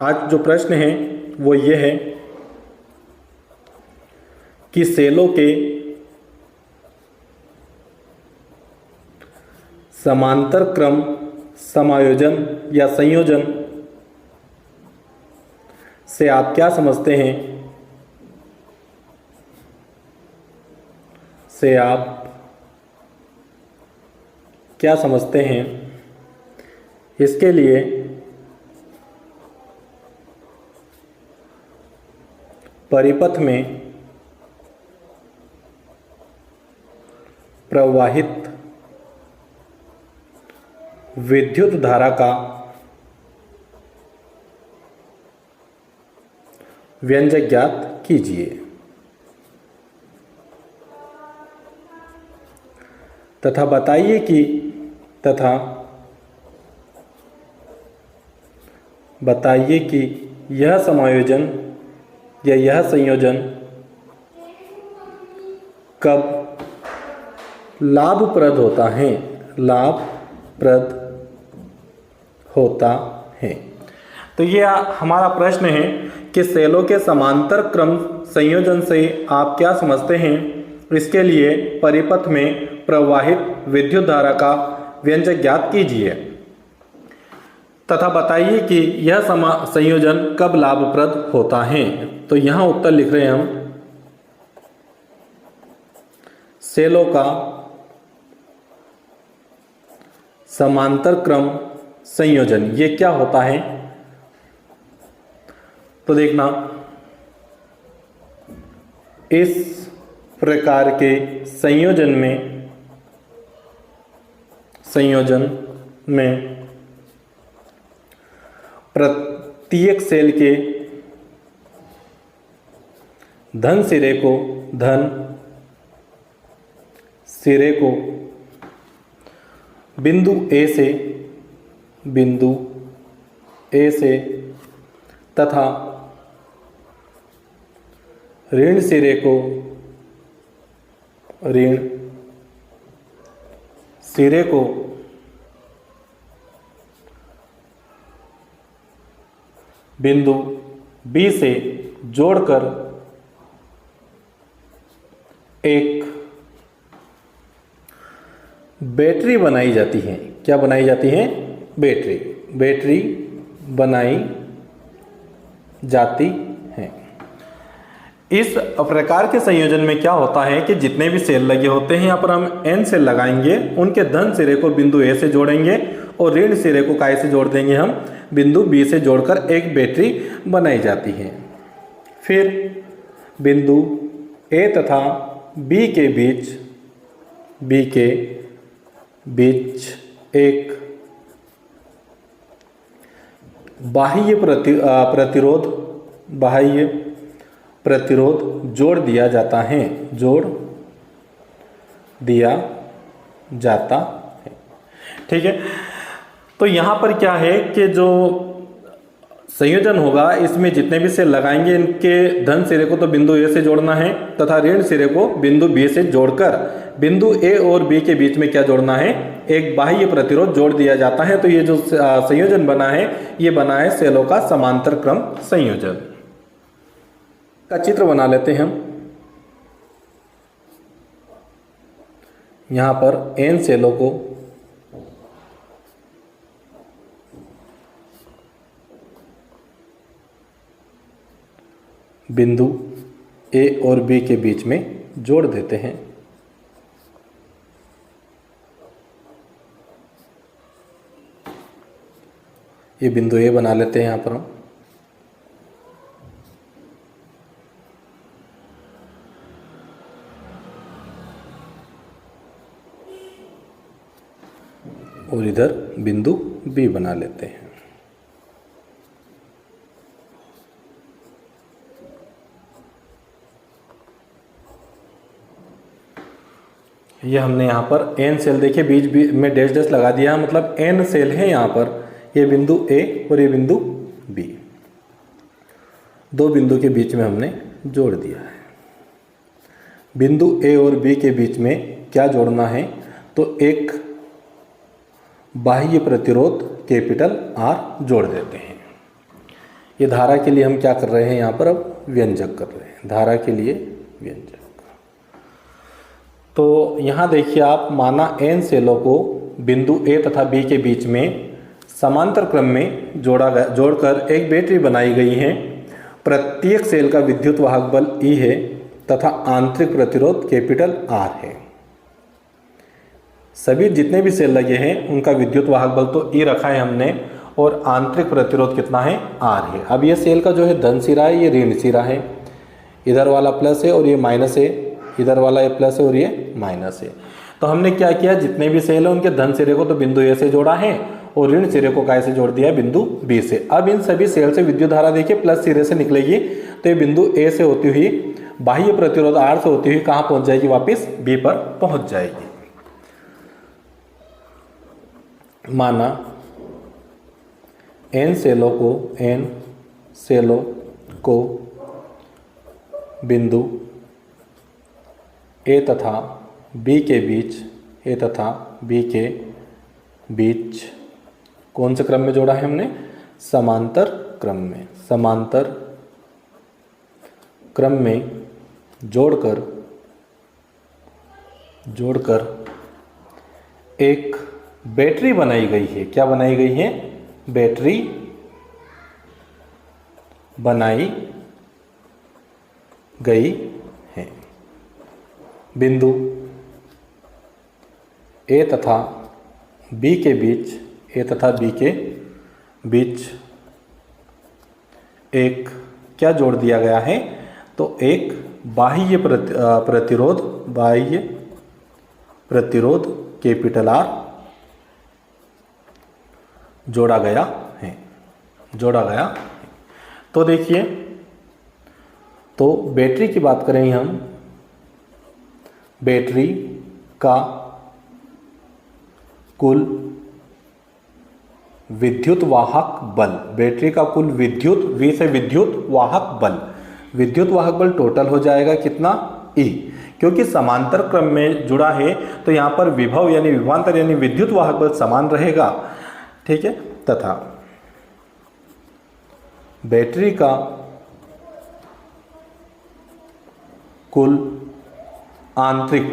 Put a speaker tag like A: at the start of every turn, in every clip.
A: आज जो प्रश्न है वो ये है कि सेलों के समांतर क्रम समायोजन या संयोजन से आप क्या समझते हैं? से आप क्या समझते हैं? इसके लिए परिपथ में प्रवाहित विद्युत धारा का व्यंजक ज्ञात कीजिए तथा बताइए कि यह समायोजन या यह संयोजन कब लाभप्रद होता है? लाभप्रद होता है। तो ये हमारा प्रश्न है कि सेलों के समांतर क्रम संयोजन से आप क्या समझते हैं? इसके लिए परिपथ में प्रवाहित विद्युत धारा का व्यंजक ज्ञात कीजिए तथा बताइए कि यह संयोजन कब लाभप्रद होता है। तो यहाँ उत्तर लिख रहे हैं हम, सेलों का समांतर क्रम संयोजन ये क्या होता है? तो देखना, इस प्रकार के संयोजन में प्रत्येक सेल के धन सिरे को बिंदु ए से तथा ऋण सिरे को बिंदु बी से जोड़कर एक बैटरी बनाई जाती है। क्या बनाई जाती है? बैटरी बनाई जाती है। इस प्रकार के संयोजन में क्या होता है कि जितने भी सेल लगे होते हैं, यहाँ पर हम n सेल लगाएंगे, उनके धन सिरे को बिंदु ए से जोड़ेंगे और ऋण सिरे को काय से जोड़ देंगे? हम बिंदु बी से जोड़कर एक बैटरी बनाई जाती है। फिर बिंदु ए तथा बी के बीच एक बाह्य प्रतिरोध जोड़ दिया जाता है। ठीक है। तो यहाँ पर क्या है कि जो संयोजन होगा, इसमें जितने भी सेल लगाएंगे, इनके धन सिरे को तो बिंदु ए से जोड़ना है तथा ऋण सिरे को बिंदु बी से जोड़कर बिंदु ए और बी के बीच में क्या जोड़ना है? एक बाह्य प्रतिरोध जोड़ दिया जाता है। तो ये जो संयोजन बना है, ये बना है सेलों का समांतर क्रम संयोजन। का चित्र बना लेते हैं हम। यहाँ पर n सेलों को बिंदु ए और बी के बीच में जोड़ देते हैं। ये बिंदु ए बना लेते हैं यहाँ पर हम। और इधर बिंदु बी बना लेते हैं। ये हमने यहाँ पर n सेल देखिए बीच में डैश डैश लगा दिया, मतलब n सेल है यहाँ पर। ये बिंदु A और ये बिंदु B, दो बिंदु के बीच में हमने जोड़ दिया है। बिंदु A और B के बीच में क्या जोड़ना है? तो एक बाह्य प्रतिरोध कैपिटल R जोड़ देते हैं। ये धारा के लिए हम क्या कर रहे हैं यहाँ पर, अब व्यंजक कर रहे हैं, धारा के लिए व्यंजक। तो यहाँ देखिए आप, माना n सेलों को बिंदु A तथा B के बीच में समांतर क्रम में जोड़कर एक बैटरी बनाई गई है। प्रत्येक सेल का विद्युत वाहक बल E है तथा आंतरिक प्रतिरोध कैपिटल R है। सभी जितने भी सेल लगे हैं उनका विद्युत वाहक बल तो E रखा है हमने, और आंतरिक प्रतिरोध कितना है, R है। अब ये सेल का जो है धन सिरा है, ये ऋण सिरा है, इधर वाला प्लस है और ये माइनस है, इधर वाला ये प्लस है और ये माइनस है। तो हमने क्या किया, जितने भी सेल है उनके धन सिरे को तो बिंदु A से जोड़ा है और ऋण सिरे को काय से जोड़ दिया है, बिंदु B से। अब इन सभी सेल से विद्युत धारा देखिए प्लस सिरे से निकलेगी, तो ये बिंदु A से होती हुई बाह्य प्रतिरोध R से होती हुई कहाँ पहुंच जाएगी, वापस B पर पहुंच जाएगी। माना n सेलों को बिंदु A तथा B के बीच कौन से क्रम में जोड़ा है हमने, समांतर क्रम में। समांतर क्रम में जोड़कर एक बैटरी बनाई गई है। क्या बनाई गई है, बैटरी बनाई गई है। बिंदु A तथा B के बीच एक क्या जोड़ दिया गया है, तो एक बाह्य प्रतिरोध कैपिटल R जोड़ा गया है। तो देखिए, तो बैटरी की बात करें हम, बैटरी का कुल विद्युत वाहक बल, बैटरी का कुल V से विद्युत वाहक बल टोटल हो जाएगा कितना, E। क्योंकि समांतर क्रम में जुड़ा है तो यहाँ पर विभव यानी विभवांतर यानी विद्युत वाहक बल समान रहेगा, ठीक है। तथा बैटरी का कुल आंतरिक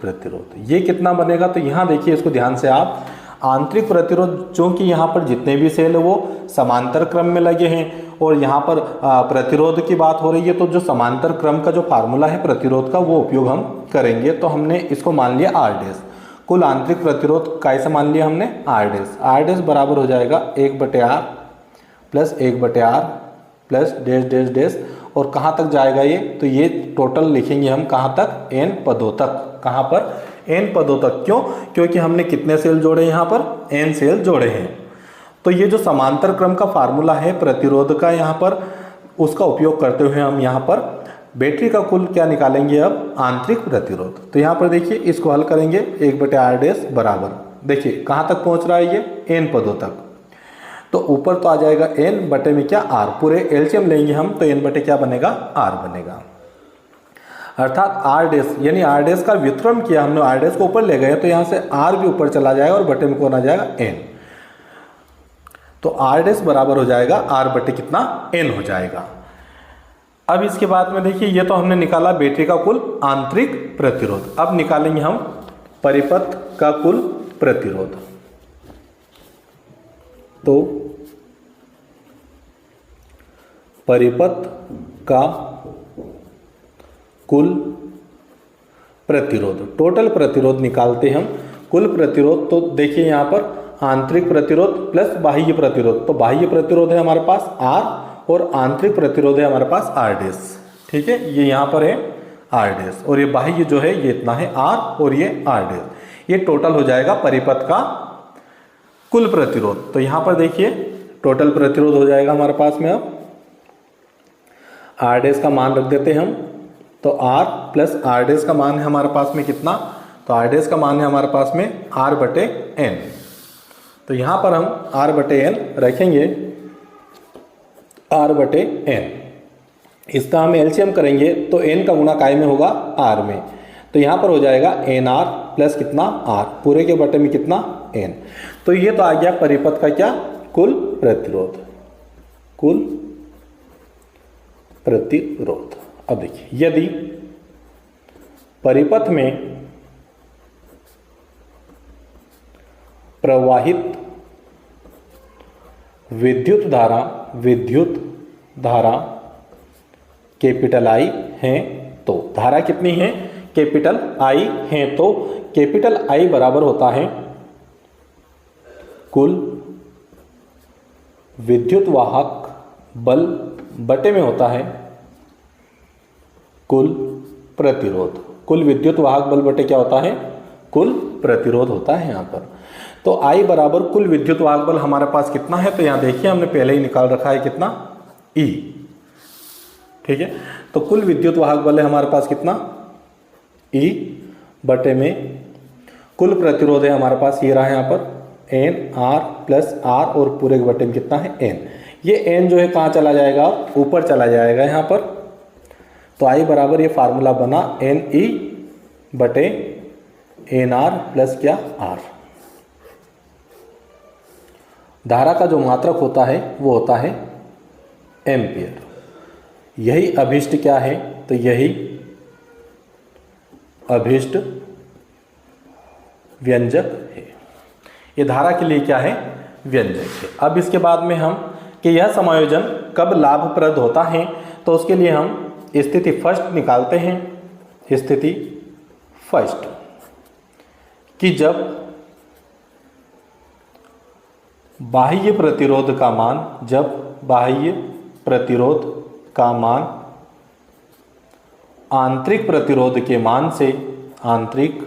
A: प्रतिरोध, ये कितना बनेगा, तो यहाँ देखिए इसको ध्यान से आप, आंतरिक प्रतिरोध चूंकि यहाँ पर जितने भी सेल है वो समांतर क्रम में लगे हैं और यहाँ पर प्रतिरोध की बात हो रही है, तो जो समांतर क्रम का जो फार्मूला है प्रतिरोध का वो उपयोग हम करेंगे। तो हमने इसको मान लिया R डैश, कुल आंतरिक प्रतिरोध कैसे मान लिया हमने, R डैश बराबर हो जाएगा 1/R plus 1/R plus dash dash dash, और कहाँ तक जाएगा ये, तो ये टोटल लिखेंगे हम कहाँ तक, n पदों तक। कहाँ पर, n पदों तक। क्यों, क्योंकि हमने कितने सेल जोड़े यहाँ पर, n सेल जोड़े हैं। तो ये जो समांतर क्रम का फार्मूला है प्रतिरोध का यहाँ पर, उसका उपयोग करते हुए हम यहाँ पर बैटरी का कुल क्या निकालेंगे, अब आंतरिक प्रतिरोध। तो यहाँ पर देखिए इसको हल करेंगे, 1/R डैश बराबर, देखिए कहाँ तक पहुँच रहा है ये, n पदों तक। तो ऊपर तो आ जाएगा n बटे में क्या, r, पूरे एलसीएम लेंगे हम तो n बटे क्या बनेगा, r बनेगा। अर्थात r डैश यानी r डैश का व्युत्क्रम किया हमने, r डैश को ऊपर ले गए तो यहाँ से r भी ऊपर चला जाएगा और बटे में कौन आ जाएगा, n। तो r डैश बराबर हो जाएगा r बटे कितना, n हो जाएगा। अब इसके बाद में देखिए, ये तो हमने निकाला बैटरी का कुल आंतरिक प्रतिरोध। अब निकालेंगे हम परिपथ का कुल प्रतिरोध। तो परिपथ का कुल प्रतिरोध, टोटल प्रतिरोध निकालते हम। कुल प्रतिरोध तो देखिए यहाँ पर आंतरिक प्रतिरोध प्लस बाह्य प्रतिरोध, तो बाह्य प्रतिरोध है हमारे पास R और आंतरिक प्रतिरोध है हमारे पास R डैश, ठीक है। ये यहाँ पर है R डैश और ये बाह्य जो है ये इतना है R और ये R डैश। ये टोटल हो जाएगा परिपथ का कुल प्रतिरोध। तो यहाँ पर देखिए टोटल प्रतिरोध हो जाएगा हमारे पास में, अब R डैश का मान रख देते हैं हम, तो R प्लस R डैश का मान है हमारे पास में कितना, तो R डैश का मान है हमारे पास में R बटे N। तो यहाँ पर हम R बटे N रखेंगे, R बटे N। इसका हम एलसीएम करेंगे तो N का गुणा काय में होगा, R में। तो यहाँ पर हो जाएगा NR प्लस कितना R, पूरे के बटे में कितना N। तो ये तो आ गया परिपथ का क्या, कुल प्रतिरोध, कुल प्रतिरोध। अब देखिए, यदि परिपथ में प्रवाहित विद्युत धारा कैपिटल आई है, तो धारा कितनी है, कैपिटल आई है, तो कैपिटल आई बराबर होता है कुल विद्युत वाहक बल बटे में होता है कुल प्रतिरोध। कुल विद्युत वाहक बल बटे क्या होता है, कुल प्रतिरोध होता है यहाँ पर। तो I बराबर कुल विद्युत वाहक बल हमारे पास कितना है, तो यहाँ देखिए हमने पहले ही निकाल रखा है कितना, E, ठीक है। तो कुल विद्युत वाहक बल है हमारे पास कितना, E बटे में कुल प्रतिरोध है हमारे पास ये रहा यहाँ पर NR प्लस R, और पूरे के बटे में कितना है N। ये N जो है कहाँ चला जाएगा, ऊपर चला जाएगा यहाँ पर। तो I बराबर ये फार्मूला बना NE बटे NR प्लस क्या R। धारा का जो मात्रक होता है वो होता है एम्पियर। यही अभिष्ट क्या है, तो यही अभिष्ट व्यंजक है। ये धारा के लिए क्या है, व्यंजक है। अब इसके बाद में हम कि यह समायोजन कब लाभप्रद होता है, तो उसके लिए हम स्थिति फर्स्ट निकालते हैं। स्थिति फर्स्ट कि जब बाह्य प्रतिरोध का मान, जब बाह्य प्रतिरोध का मान आंतरिक प्रतिरोध के मान से, आंतरिक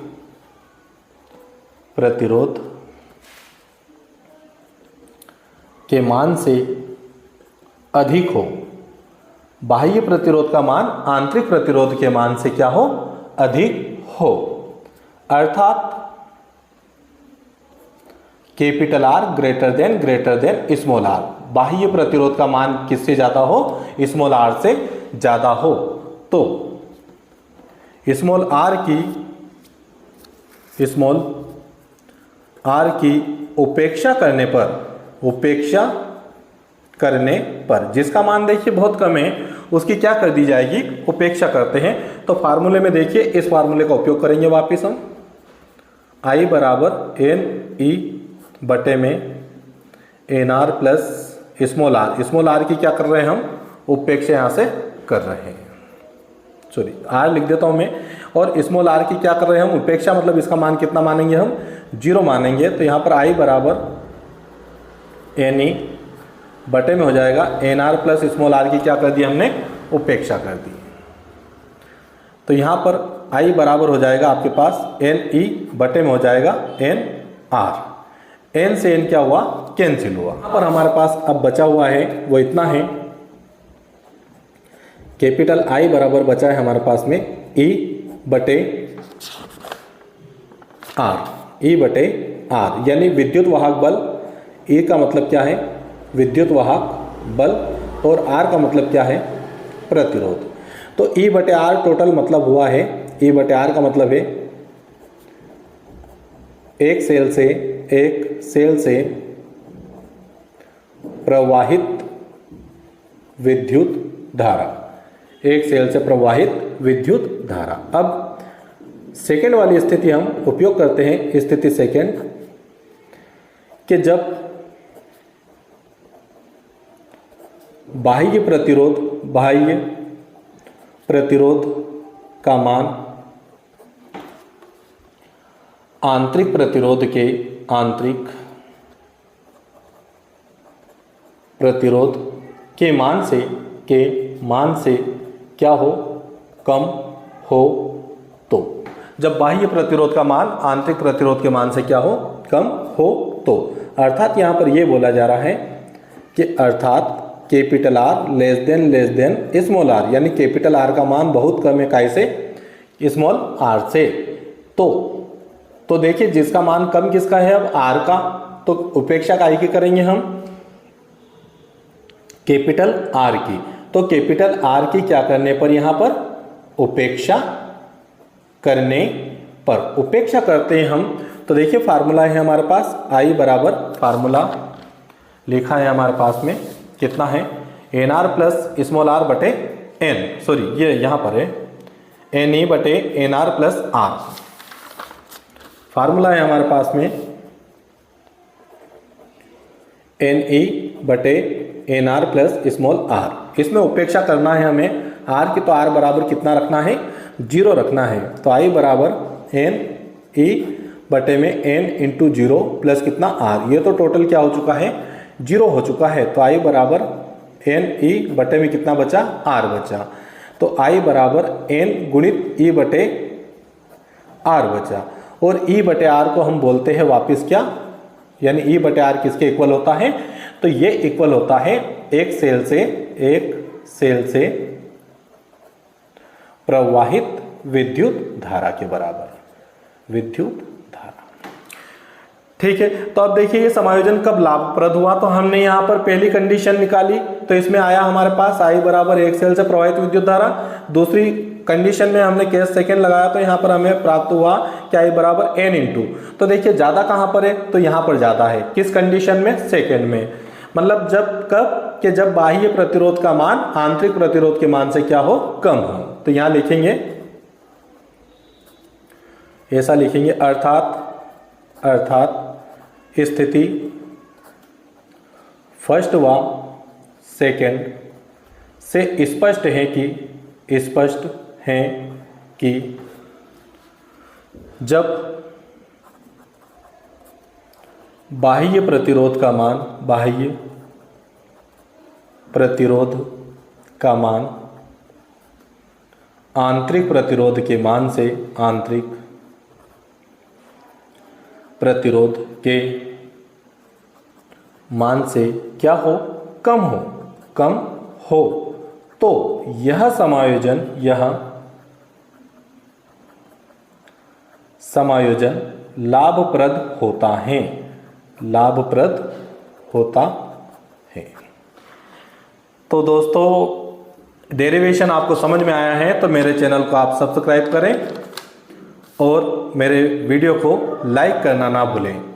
A: प्रतिरोध के मान से अधिक हो, बाह्य प्रतिरोध का मान आंतरिक प्रतिरोध के मान से क्या हो, अधिक हो, अर्थात capital R greater than small r। बाह्य प्रतिरोध का मान किससे ज्यादा हो, स्मॉल r से ज्यादा हो, तो स्मॉल r की उपेक्षा करने पर जिसका मान देखिए बहुत कम है, उसकी क्या कर दी जाएगी, उपेक्षा करते हैं। तो फार्मूले में देखिए, इस फार्मूले का उपयोग करेंगे वापिस हम। I बराबर NE बटे में NR प्लस स्मॉल r की क्या कर रहे हैं हम, उपेक्षा यहाँ से कर रहे हैं, सॉरी R लिख देता हूँ मैं, और स्मॉल r की क्या कर रहे हैं हम, उपेक्षा, मतलब इसका मान कितना मानेंगे हम, 0 मानेंगे। तो यहाँ पर I बराबर NE बटे में हो जाएगा NR प्लस स्मॉल r की क्या कर दी हमने, उपेक्षा कर दी। तो यहाँ पर I बराबर हो जाएगा आपके पास NE बटे में हो जाएगा NR। N से N क्या हुआ, कैंसिल हुआ। यहाँ पर हमारे पास अब बचा हुआ है वो इतना है, कैपिटल I बराबर बचा है हमारे पास में E बटे R, यानी विद्युत वाहक बल। E का मतलब क्या है, विद्युत वाहक बल, और R का मतलब क्या है, प्रतिरोध। तो E बटे R टोटल मतलब हुआ है, E बटे R का मतलब है एक सेल से प्रवाहित विद्युत धारा, एक सेल से प्रवाहित विद्युत धारा। अब सेकेंड वाली स्थिति हम उपयोग करते हैं, स्थिति सेकेंड, कि जब बाह्य प्रतिरोध का मान आंतरिक प्रतिरोध के मान से क्या हो, कम हो, तो जब बाह्य प्रतिरोध का मान आंतरिक प्रतिरोध के मान से क्या हो, कम हो, तो अर्थात यहाँ पर यह बोला जा रहा है कि अर्थात capital R less than small r, यानी कैपिटल R का मान बहुत कम है, कैसे, स्मॉल r से। तो देखिए जिसका मान कम किसका है, अब R का, तो उपेक्षा काय की करेंगे हम, कैपिटल R की। तो कैपिटल R की क्या करने पर, यहां पर उपेक्षा करने पर, उपेक्षा करते हैं हम, तो देखिए फार्मूला है हमारे पास आई बराबर, फार्मूला लिखा है हमारे पास में, कितना है n R plus small r बटे एन, सॉरी ये यहाँ पर है एन ई बटे n R plus r. Formula है हमारे पास में एन ई बटे n R plus small r. इसमें उपेक्षा करना है हमें आर की, तो आर बराबर कितना रखना है 0 रखना है। तो आई बराबर एन ई बटे में एन इंटू 0 प्लस कितना आर, ये तो टोटल क्या हो चुका है 0 हो चुका है। तो आई बराबर एन ई बटे में कितना बचा आर बचा। तो आई बराबर एन गुणित ई बटे आर बचा, और ई बटे आर को हम बोलते हैं वापस क्या, यानी ई बटे आर किसके इक्वल होता है, तो ये इक्वल होता है एक सेल से प्रवाहित विद्युत धारा के बराबर, विद्युत धारा। ठीक है, तो अब देखिए ये समायोजन कब लाभप्रद हुआ, तो हमने यहां पर पहली कंडीशन निकाली, तो इसमें आया हमारे पास आई बराबर एक सेल से प्रवाहित विद्युत धारा। दूसरी कंडीशन में हमने केस सेकंड लगाया, तो यहाँ पर हमें प्राप्त हुआ कि आई बराबर एन इंटू, तो देखिए ज्यादा कहां पर है, तो यहाँ पर ज्यादा है, किस कंडीशन में, सेकंड में, मतलब कब कि जब बाह्य प्रतिरोध का मान आंतरिक प्रतिरोध के मान से क्या हो, कम हो। तो यहां लिखेंगे ऐसा लिखेंगे, अर्थात स्थिति फर्स्ट व सेकंड से स्पष्ट है कि जब बाह्य प्रतिरोध का मान आंतरिक प्रतिरोध के मान से, आंतरिक प्रतिरोध के मान से क्या हो, कम हो, तो यह समायोजन लाभप्रद होता है। तो दोस्तों डेरिवेशन आपको समझ में आया है तो मेरे चैनल को आप सब्सक्राइब करें और मेरे वीडियो को लाइक करना ना भूलें।